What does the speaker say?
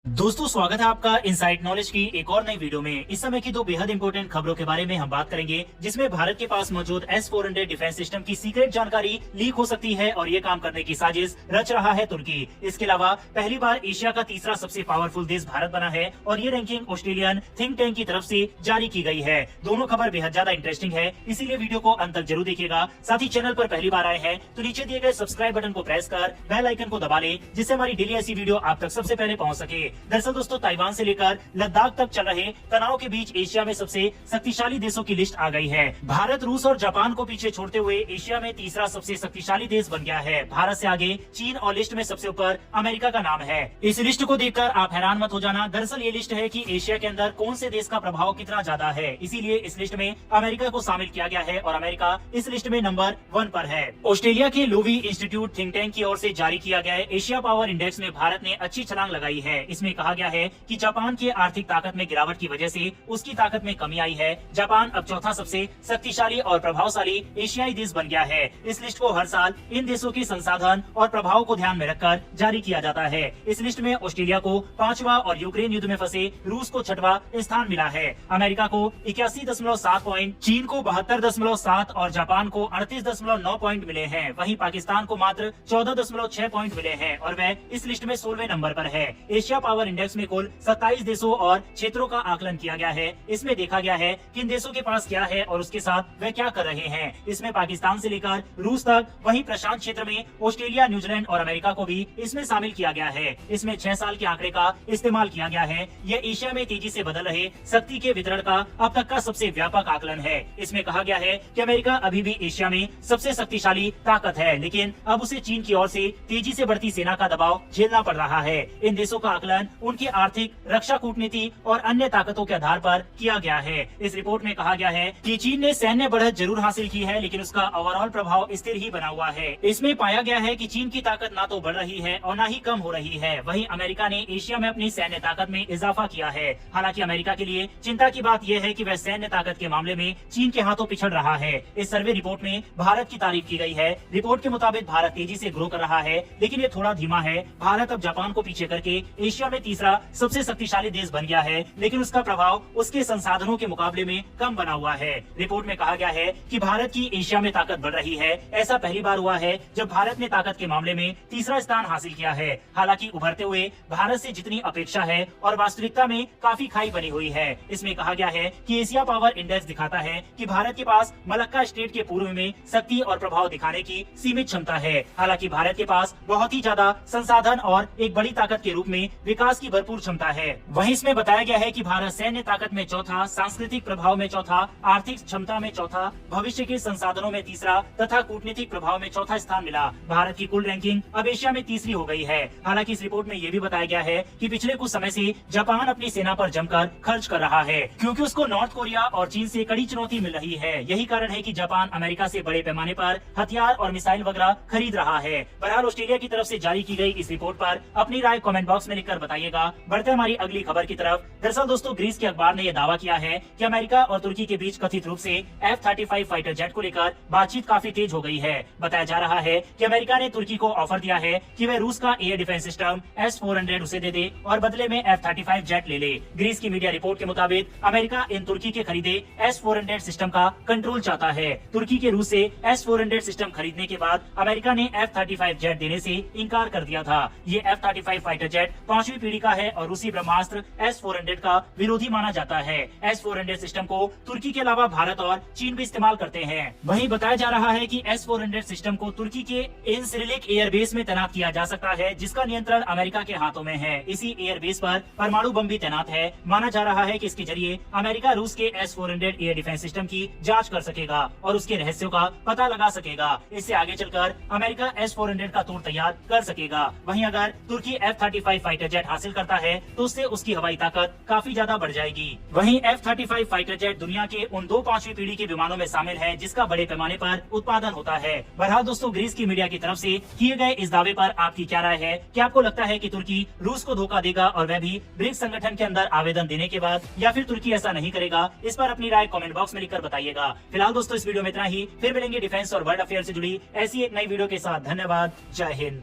दोस्तों स्वागत है आपका इनसाइट नॉलेज की एक और नई वीडियो में। इस समय की दो बेहद इंपॉर्टेंट खबरों के बारे में हम बात करेंगे, जिसमें भारत के पास मौजूद S-400 डिफेंस सिस्टम की सीक्रेट जानकारी लीक हो सकती है और ये काम करने की साजिश रच रहा है तुर्की। इसके अलावा पहली बार एशिया का तीसरा सबसे पावरफुल देश भारत बना है और ये रैंकिंग ऑस्ट्रेलियन थिंक टैंक की तरफ से जारी की गई है। दोनों खबर बेहद ज्यादा इंटरेस्टिंग है, इसीलिए वीडियो को अंत तक जरूर देखिएगा। साथ ही चैनल पर पहली बार आए हैं तो नीचे दिए गए सब्सक्राइब बटन को प्रेस कर बेल आइकन को दबा ले, जिससे हमारी डेली ऐसी वीडियो आप तक सबसे पहले पहुंच सके। दरअसल दोस्तों ताइवान से लेकर लद्दाख तक चल रहे तनाव के बीच एशिया में सबसे शक्तिशाली देशों की लिस्ट आ गई है। भारत, रूस और जापान को पीछे छोड़ते हुए एशिया में तीसरा सबसे शक्तिशाली देश बन गया है। भारत से आगे चीन और लिस्ट में सबसे ऊपर अमेरिका का नाम है। इस लिस्ट को देखकर आप हैरान मत हो जाना। दरअसल ये लिस्ट है कि एशिया के अंदर कौन से देश का प्रभाव कितना ज्यादा है, इसीलिए इस लिस्ट में अमेरिका को शामिल किया गया है और अमेरिका इस लिस्ट में नंबर 1 पर है। ऑस्ट्रेलिया के लोवी इंस्टीट्यूट थिंक टैंक की ओर से जारी किया गया एशिया पावर इंडेक्स में भारत ने अच्छी छलांग लगाई है। इसमें कहा गया है कि जापान की आर्थिक ताकत में गिरावट की वजह से उसकी ताकत में कमी आई है। जापान अब चौथा सबसे शक्तिशाली और प्रभावशाली एशियाई देश बन गया है। इस लिस्ट को हर साल इन देशों के संसाधन और प्रभाव को ध्यान में रखकर जारी किया जाता है। इस लिस्ट में ऑस्ट्रेलिया को 5वां और यूक्रेन युद्ध में फंसे रूस को 6वां स्थान मिला है। अमेरिका को 81.7 पॉइंट, चीन को 72.7 और जापान को 38.9 पॉइंट मिले हैं। वहीं पाकिस्तान को मात्र 14.6 पॉइंट मिले हैं और वह इस लिस्ट में 16वें नंबर पर है। एशिया पावर इंडेक्स में कुल 27 देशों और क्षेत्रों का आकलन किया गया है। इसमें देखा गया है कि इन देशों के पास क्या है और उसके साथ वे क्या कर रहे हैं। इसमें पाकिस्तान से लेकर रूस तक, वहीं प्रशांत क्षेत्र में ऑस्ट्रेलिया, न्यूजीलैंड और अमेरिका को भी इसमें शामिल किया गया है। इसमें 6 साल के आंकड़े का इस्तेमाल किया गया है। यह एशिया में तेजी से बदल रहे शक्ति के वितरण का अब तक का सबसे व्यापक आकलन है। इसमें कहा गया है कि अमेरिका अभी भी एशिया में सबसे शक्तिशाली ताकत है, लेकिन अब उसे चीन की ओर से तेजी से बढ़ती सेना का दबाव झेलना पड़ रहा है। इन देशों का आकलन उनकी आर्थिक, रक्षा कूटनीति और अन्य ताकतों के आधार पर किया गया है। इस रिपोर्ट में कहा गया है कि चीन ने सैन्य बढ़त जरूर हासिल की है, लेकिन उसका ओवरऑल प्रभाव स्थिर ही बना हुआ है। इसमें पाया गया है कि चीन की ताकत ना तो बढ़ रही है और न ही कम हो रही है। वहीं अमेरिका ने एशिया में अपनी सैन्य ताकत में इजाफा किया है। हालांकि अमेरिका के लिए चिंता की बात यह है कि वह सैन्य ताकत के मामले में चीन के हाथों पिछड़ रहा है। इस सर्वे रिपोर्ट में भारत की तारीफ की गई है। रिपोर्ट के मुताबिक भारत तेजी से ग्रो कर रहा है, लेकिन ये थोड़ा धीमा है। भारत अब जापान को पीछे करके एशिया में तीसरा सबसे शक्तिशाली देश बन गया है, लेकिन उसका प्रभाव उसके संसाधनों के मुकाबले में कम बना हुआ है। रिपोर्ट में कहा गया है कि भारत की एशिया में ताकत बढ़ रही है। ऐसा पहली बार हुआ है जब भारत ने ताकत के मामले में तीसरा स्थान हासिल किया है। हालांकि उभरते हुए भारत से जितनी अपेक्षा है और वास्तविकता में काफी खाई बनी हुई है। इसमें कहा गया है कि एशिया पावर इंडेक्स दिखाता है कि भारत के पास मलक्का स्टेट के पूर्व में शक्ति और प्रभाव दिखाने की सीमित क्षमता है। हालांकि भारत के पास बहुत ही ज्यादा संसाधन और एक बड़ी ताकत के रूप में विकास की भरपूर क्षमता है। वहीं इसमें बताया गया है कि भारत सैन्य ताकत में चौथा, सांस्कृतिक प्रभाव में चौथा, आर्थिक क्षमता में चौथा, भविष्य के संसाधनों में तीसरा तथा कूटनीतिक प्रभाव में चौथा स्थान मिला। भारत की कुल रैंकिंग अब एशिया में तीसरी हो गई है। हालांकि इस रिपोर्ट में ये भी बताया गया है कि पिछले कुछ समय से जापान अपनी सेना पर जमकर खर्च कर रहा है, क्योंकि उसको नॉर्थ कोरिया और चीन से कड़ी चुनौती मिल रही है। यही कारण है कि जापान अमेरिका से बड़े पैमाने पर हथियार और मिसाइल वगैरह खरीद रहा है। बहरहाल ऑस्ट्रेलिया की तरफ से जारी की गई इस रिपोर्ट पर अपनी राय कमेंट बॉक्स में लिखकर बताइएगा। बढ़ते हमारी अगली खबर की तरफ। दरअसल दोस्तों ग्रीस के अखबार ने यह दावा किया है कि अमेरिका और तुर्की के बीच कथित रूप से F-35 फाइटर जेट को लेकर बातचीत काफी तेज हो गई है। बताया जा रहा है कि अमेरिका ने तुर्की को ऑफर दिया है कि वह रूस का एयर डिफेंस सिस्टम S-400 उसे दे दे और बदले में F-35 जेट ले ले। ग्रीस की मीडिया रिपोर्ट के मुताबिक अमेरिका इन तुर्की के खरीदे S-400 सिस्टम का कंट्रोल चाहता है। तुर्की के रूस से S-400 सिस्टम खरीदने के बाद अमेरिका ने F-35 जेट देने से इनकार कर दिया था। ये F-35 फाइटर जेट 5वीं पीढ़ी का है और रूसी ब्रह्मास्त्र S-400 का विरोधी माना जाता है। S-400 सिस्टम को तुर्की के अलावा भारत और चीन भी इस्तेमाल करते हैं। वहीं बताया जा रहा है कि S-400 सिस्टम को तुर्की के इंसिरिलिक एयरबेस में तैनात किया जा सकता है, जिसका नियंत्रण अमेरिका के हाथों में है। इसी एयरबेस पर परमाणु बम भी तैनात है। माना जा रहा है कि इसके जरिए अमेरिका रूस के S-400 एयर डिफेंस सिस्टम की जांच कर सकेगा और उसके रहस्यों का पता लगा सकेगा। इससे आगे चलकर अमेरिका S-400 का तोड़ तैयार कर सकेगा। वहीं अगर तुर्की F-35 फाइटर जेट हासिल करता है तो उससे उसकी हवाई ताकत काफी ज्यादा बढ़ जाएगी। वहीं F-35 फाइटर जेट दुनिया के उन 2 5वीं पीढ़ी के विमानों में शामिल है जिसका बड़े पैमाने पर उत्पादन होता है। बहरहाल दोस्तों ग्रीस की मीडिया की तरफ से किए गए इस दावे पर आपकी क्या राय है? क्या आपको लगता है कि तुर्की रूस को धोखा देगा और वह भी ब्रिक्स संगठन के अंदर आवेदन देने के बाद, या फिर तुर्की ऐसा नहीं करेगा? इस पर अपनी राय कमेंट बॉक्स में लिखकर बताइएगा। फिलहाल दोस्तों इस वीडियो में इतना ही। फिर मिलेंगे डिफेंस और वर्ल्ड अफेयर से जुड़ी ऐसी एक नई वीडियो के साथ। धन्यवाद। जय हिंद।